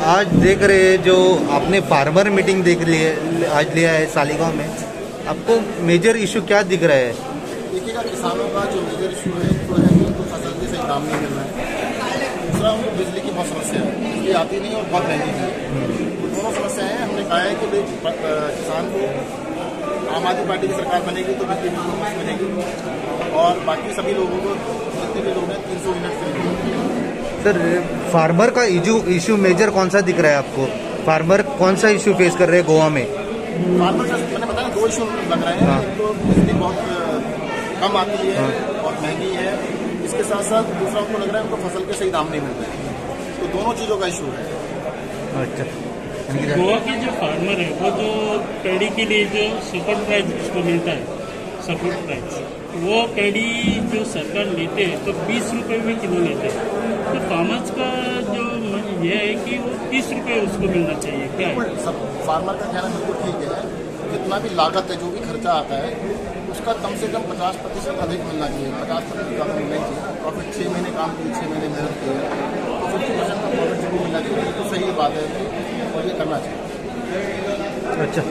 आज देख रहे हैं जो आपने फार्मर मीटिंग देख ली है, आज लिया है सालीगांव में, आपको मेजर इशू क्या दिख रहा है? देखिएगा, किसानों का जो मेजर इशू है तो है कि उनको फसल के सही दाम नहीं मिल रहा है। दूसरा, उनको बिजली की बहुत समस्या है, बिजली आती नहीं और बहुत महंगी है। तो दोनों समस्याएं हैं। हमने कहा है कि किसान को आम आदमी पार्टी की सरकार बनेगी तो बिजली बिल्कुल मुफ्त मिलेगी और बाकी सभी लोगों को, जितने भी लोग हैं, 300 यूनिट फ्री। सर, फार्मर का इशू मेजर कौन सा दिख रहा है आपको? फार्मर कौन सा इशू फेस कर रहे हैं गोवा में? फार्मर का मैंने बताया 2 इशू लग रहे हैं। एक तो बिजली बहुत कम आती है और महंगी है, इसके साथ साथ दूसरा उनको लग रहा है उनको फसल के सही दाम नहीं मिल रहे हैं। तो दोनों चीज़ों का इशू है। अच्छा, गोवा के जो फार्मर है वो जो पैडी के लिए जो सपोर्ट प्राइस उसको मिलता है, सपोर्ट प्राइस, वो पैडी जो सरकार लेते हैं तो 20 रुपये में किलो लेते हैं। तो फार्मर्स का जो ये है कि वो 30 रुपये उसको मिलना चाहिए। क्या है? सब फार्मर का कहना बिल्कुल ठीक है। जितना भी लागत है, जो भी खर्चा आता है, उसका कम से कम 50% अधिक मिलना चाहिए। 50% ज़्यादा मिलना चाहिए। प्रॉफिट 6 महीने काम किए, 6 महीने मेहनत की है, तो 50% का प्रॉफिट जरूर मिलना चाहिए। तो सही बात है और ये करना चाहिए। अच्छा।